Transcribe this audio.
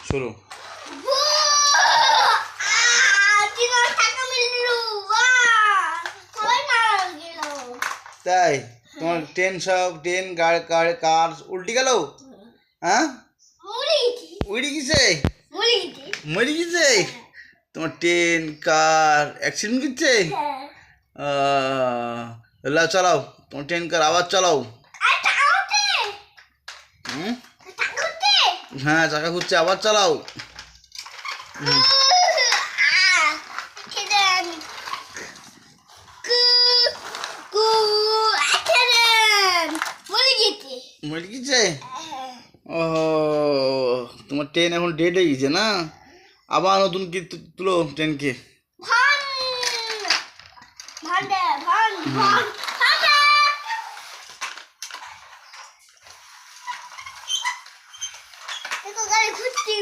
শুরু। তাই তোমার ট্রেন সব ট্রেন গাড়ি কার উল্টি গেল? হ্যাঁ, উড়ে গেছে, মরে গেছে। তোমার ট্রেন কার অ্যাক্সিডেন্ট করছে। চালাও তোমার ট্রেন কার আবার চালাও। হ্যাঁ, চাকা ঘুরছে, আবার চালাও। মরে গেছে। ও, তোমার ট্রেন এখন ডেড হয়ে গেছে না? আবার নতুন কি তুলো ট্রেনকে। গাড়ি ঘুরতে